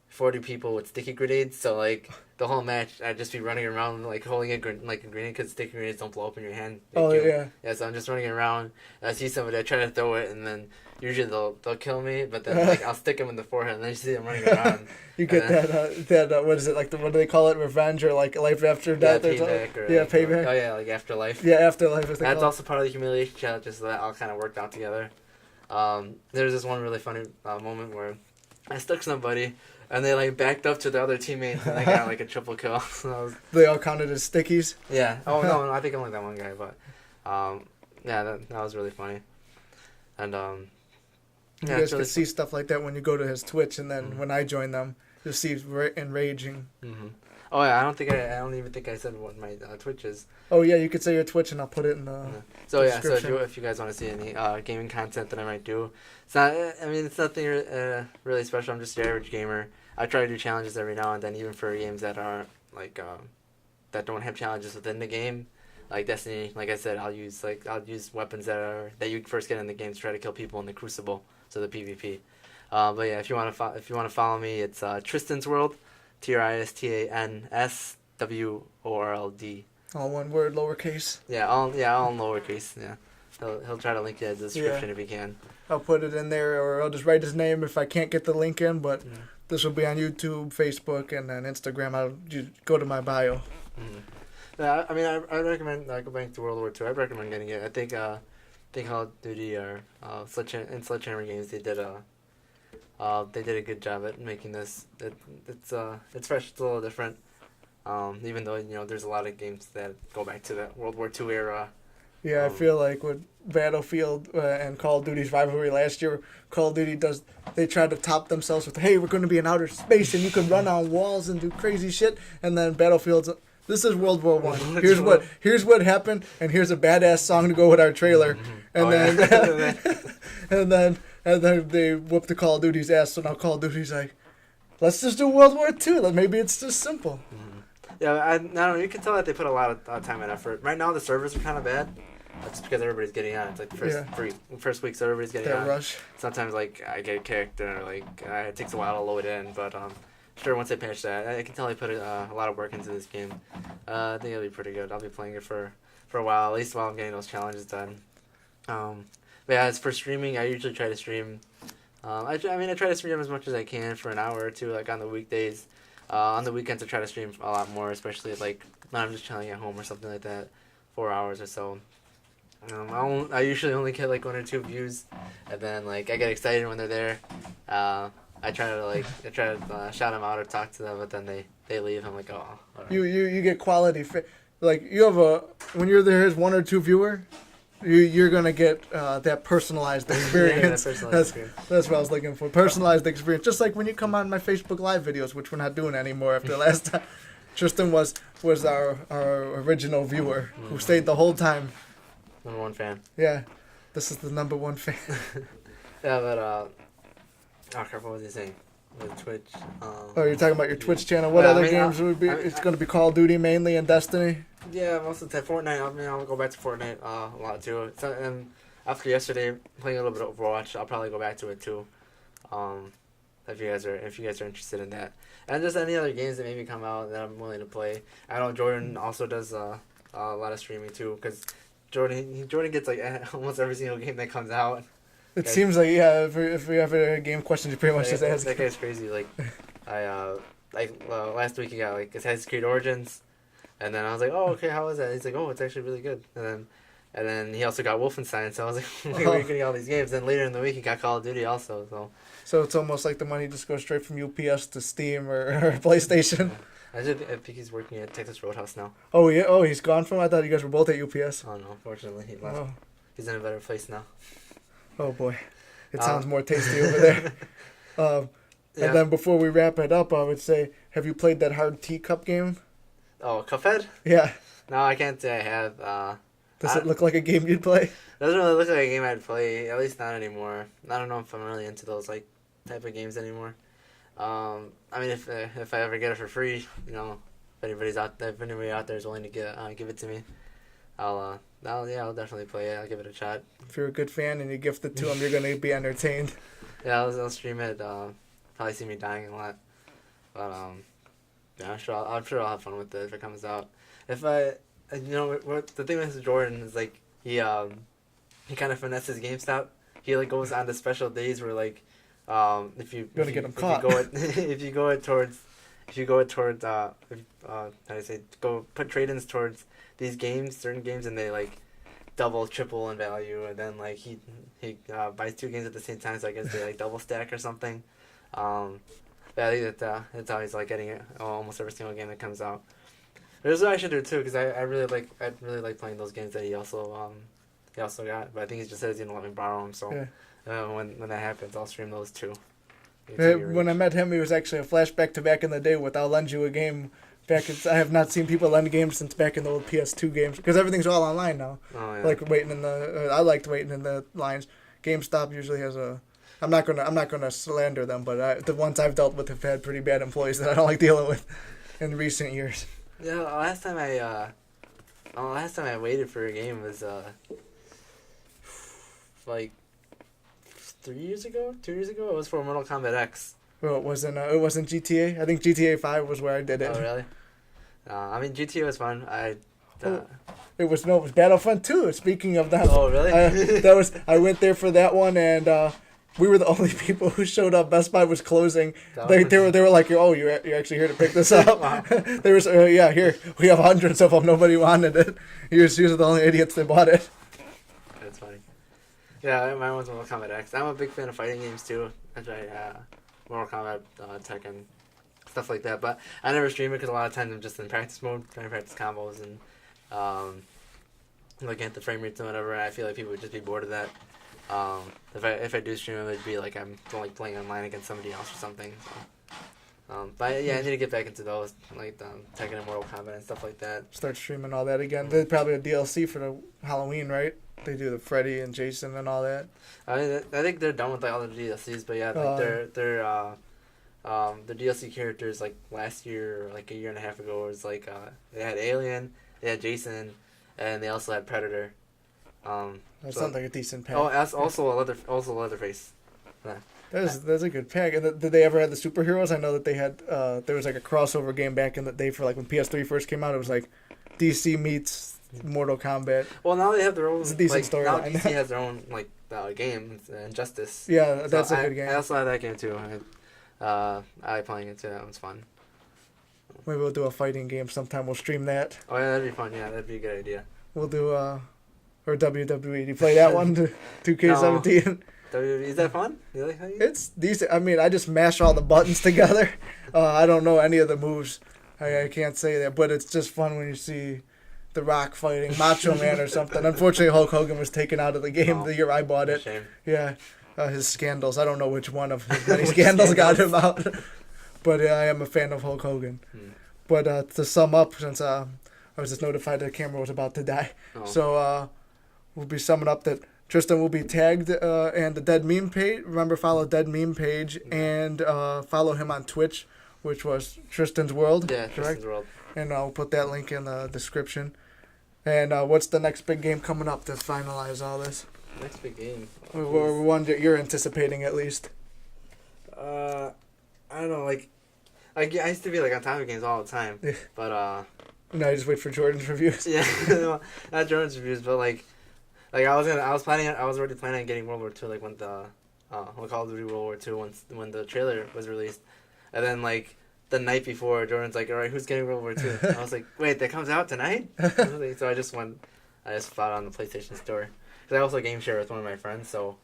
40 people with sticky grenades, so like the whole match I'd just be running around like holding a grenade because sticky grenades don't blow up in your hand. Yeah, so I'm just running around and I see somebody, I try to throw it, and then usually they'll kill me, but then like I'll stick them in the forehead and then you see them running around. You get that what is it, like what do they call it, revenge or like life after death? Payback payback. Oh yeah, like afterlife. Yeah, afterlife. That's also part of the humiliation challenge, so that all kind of worked out together. There's this one really funny moment where I stuck somebody and they like backed up to the other teammates and I got like a triple kill. So they all counted as stickies? Yeah. Oh no, I think only that one guy, but yeah, that was really funny. And you guys can see stuff like that when you go to his Twitch, and then when I join them, you'll see enraging. Mm-hmm. Oh yeah, I don't even think I said what my Twitch is. Oh yeah, you could say your Twitch, and I'll put it in the. So yeah, so if you guys want to see any gaming content that I might do, it's not. I mean, it's nothing really special. I'm just an average gamer. I try to do challenges every now and then, even for games that are like that don't have challenges within the game. Like Destiny, like I said, I'll use weapons that you first get in the game to try to kill people in the Crucible, so the PvP. But yeah, if you want to follow me, it's Tristansworld, Tristansworld. All one word, lowercase. Yeah, all in lowercase. Yeah. He'll try to link it in the description if he can. I'll put it in there, or I'll just write his name if I can't get the link in. But this will be on YouTube, Facebook, and then Instagram. I'll go to my bio. Mm-hmm. Yeah, I mean, I recommend go back to World War II. I recommend getting it. I think Call of Duty or Sledgehammer Games they did a good job at making this. It's fresh. It's a little different. Even though there's a lot of games that go back to that World War II era. Yeah, I feel like with Battlefield and Call of Duty's rivalry last year, Call of Duty they tried to top themselves with, hey, we're going to be in outer space and you can run on walls and do crazy shit, and then Battlefield's, this is World War One. Here's what happened, and here's a badass song to go with our trailer, and then they whooped the Call of Duty's ass. So now Call of Duty's like, let's just do World War II. Maybe it's just simple. Yeah, I don't know. You can tell that they put a lot of time and effort. Right now, the servers are kind of bad. That's because everybody's getting on. It's like the first week, so everybody's getting on. Rush. Sometimes, like, I get kicked, or, like, it takes a while to load in. But, sure, once they patch that, I can tell they put a lot of work into this game. I think it'll be pretty good. I'll be playing it for a while, at least while I'm getting those challenges done. But, yeah, as for streaming, I usually try to stream. I try to stream as much as I can for an hour or two, like, on the weekdays. On the weekends, I try to stream a lot more, especially like when I'm just chilling at home or something like that, 4 hours or so. I usually only get like 1 or 2 views, and then like I get excited when they're there. I try to shout them out or talk to them, but then they leave. I'm like, oh. Right. You get quality, like you have when you're there as 1 or 2 viewer. You're gonna get that personalized experience. That's what I was looking for. Personalized experience, just like when you come on my Facebook Live videos, which we're not doing anymore after last time. Tristan was our original viewer who stayed the whole time. Number 1 fan. Yeah, this is the number 1 fan. Yeah, but oh crap, what was he saying? With Twitch. You're talking about your Twitch channel. What other games would be? It's going to be Call of Duty mainly and Destiny. Yeah, most of the time. Fortnite. I'll go back to Fortnite a lot too. So, and after yesterday playing a little bit of Overwatch, I'll probably go back to it too. If you guys are interested in that, and just any other games that maybe come out that I'm willing to play. I know Jordan also does a lot of streaming too, because Jordan gets like almost every single game that comes out. It seems like if we have a game question, you pretty much just ask. That guy's crazy. Like last week he got like Assassin's Creed Origins, and then I was like, oh okay, how is that? He's like, oh, it's actually really good. And then he also got Wolfenstein. So I was like, where are you getting all these games? Then later in the week he got Call of Duty also. So it's almost like the money just goes straight from UPS to Steam or PlayStation. I think he's working at Texas Roadhouse now. Oh yeah. Oh, he's gone from. I thought you guys were both at UPS. Oh no, fortunately he left. Oh. He's in a better place now. Oh boy, it sounds more tasty over there. And then before we wrap it up, I would say, have you played that hard teacup game? Oh, Cuphead? Yeah. No, I can't say I have. Does it look like a game you'd play? It doesn't really look like a game I'd play, at least not anymore. I don't know if I'm really into those like type of games anymore. I mean, if I ever get it for free, if anybody out there is willing to give it to me, I'll definitely play it. I'll give it a shot. If you're a good fan and you gift it to them, you're gonna be entertained. Yeah, I'll stream it. Probably see me dying a lot, but yeah, I'm sure I'll have fun with it if it comes out. If what the thing with Jordan is like he kind of finesses GameStop. He like goes on to special days where like if you put trade-ins towards these games, certain games, and they like double, triple in value, and then like he buys 2 games at the same time, so I guess they like double stack or something. Yeah, I think that it's always like getting it almost every single game that comes out. There's what I should do too, because I really like playing those games that he also got, but I think he just says he didn't let me borrow them, so when that happens, I'll stream those too. When I met him, he was actually a flashback to back in the day with I'll lend you a game. I have not seen people lend games since back in the old PS2 games, because everything's all online now. Oh, yeah. Like I liked waiting in the lines. GameStop usually has a. I'm not gonna slander them, but the ones I've dealt with have had pretty bad employees that I don't like dealing with in recent years. Yeah, last time I waited for a game was like 2 years ago. It was for Mortal Kombat X. Well, it wasn't GTA. I think GTA 5 was where I did it. Oh really? I mean GTA was fun. It was Battlefront 2. Speaking of that, Oh, really? I went there for that one, and we were the only people who showed up. Best Buy was closing. They were like, "Oh, you're actually here to pick this up?" Wow. They were, "Yeah, here we have hundreds of them. Nobody wanted it. You're the only idiots that bought it." That's funny. Yeah, mine was Mortal Kombat X. I'm a big fan of fighting games too. I try Mortal Kombat, Tekken, stuff like that. But I never stream it because a lot of times I'm just in practice mode, trying to practice combos and looking at the frame rates and whatever. And I feel like people would just be bored of that. If I do stream it, it'd be like I'm like playing online against somebody else or something. So. But yeah, I need to get back into those, like Tekken and Mortal Kombat and stuff like that. Start streaming all that again. There's probably a DLC for the Halloween, right? They do the Freddy and Jason and all that. I think they're done with like all the DLCs, but yeah, like the DLC characters like last year or like a year and a half ago was like they had Alien, they had Jason, and they also had Predator. That sounds like a decent pack. Oh, that's also Leatherface. Yeah. That's a good pack. And did they ever have the superheroes? I know that they had. There was like a crossover game back in the day for like when PS3 first came out. It was like DC meets Mortal Kombat. Well, now they have their own. It's a decent story. Now DC has their own like game, Injustice. Yeah, that's a good game. I also have that game too. I like playing it too. That one's fun. Maybe we'll do a fighting game sometime. We'll stream that. Oh yeah, that'd be fun. Yeah, that'd be a good idea. We'll do or WWE. Do you play that one? 2K17. No. WWE, is that fun? You like how you? It's decent. I mean, I just mash all the buttons together. I don't know any of the moves. I can't say that, but it's just fun when you see The Rock fighting Macho Man or something. Unfortunately, Hulk Hogan was taken out of the game the year I bought it. Shame. Yeah, his scandals. I don't know which one of his many scandals got him out. But I am a fan of Hulk Hogan. But to sum up, since I was just notified the camera was about to die, so we'll be summing up that Tristan will be tagged and the Dead Meme page. Remember, follow Dead Meme page and follow him on Twitch, which was Tristansworld. Yeah, correct? Tristansworld. And I'll put that link in the description. And what's the next big game coming up to finalize all this? Next big game. Or one that you're anticipating at least. I don't know. Like I used to be like on top of games all the time, but No, I just wait for Jordan's reviews. yeah, not Jordan's reviews, but like I was already planning on getting World War II, like when the Call of Duty World War II when the trailer was released, and then like the night before, Jordan's like, all right, who's getting World War II? I was like, wait, that comes out tonight? So I just bought it on the PlayStation Store, because I also game share with one of my friends, so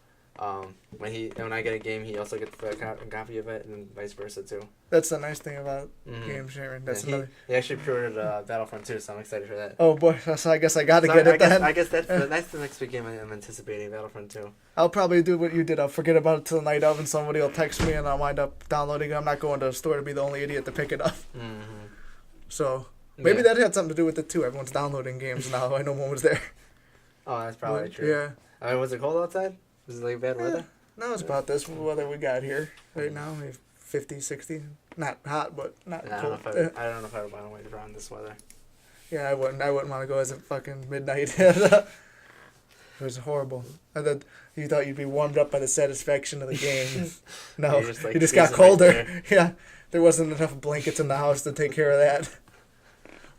when I get a game, he also gets a copy of it, and vice versa too. That's the nice thing about game sharing. That's he actually pre-ordered Battlefront 2, so I'm excited for that. Oh boy, so I guess I got to get it then. I guess that's the next big game I'm anticipating, Battlefront 2. I'll probably do what you did. I'll forget about it till the night of, and somebody will text me, and I'll wind up downloading it. I'm not going to the store to be the only idiot to pick it up. Mm-hmm. So maybe that had something to do with it too. Everyone's downloading games now. I know one was there. Oh, that's probably true. Yeah. I mean, was it cold outside? Was it like bad weather? No, it's about this weather we got here right now. We have 50, 60. Not hot, but not cold. I don't know if I would want to wait around this weather. Yeah, I wouldn't want to go as a fucking midnight. It was horrible. And then you thought you'd be warmed up by the satisfaction of the game. No, you just got colder. Yeah, there wasn't enough blankets in the house to take care of that.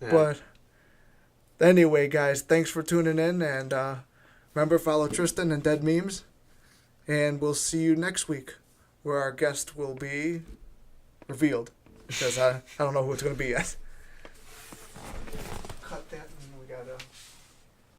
Yeah. But anyway, guys, thanks for tuning in. And remember, follow Tristan and Dead Memes. And we'll see you next week, where our guest will be revealed. Because I don't know who it's going to be yet.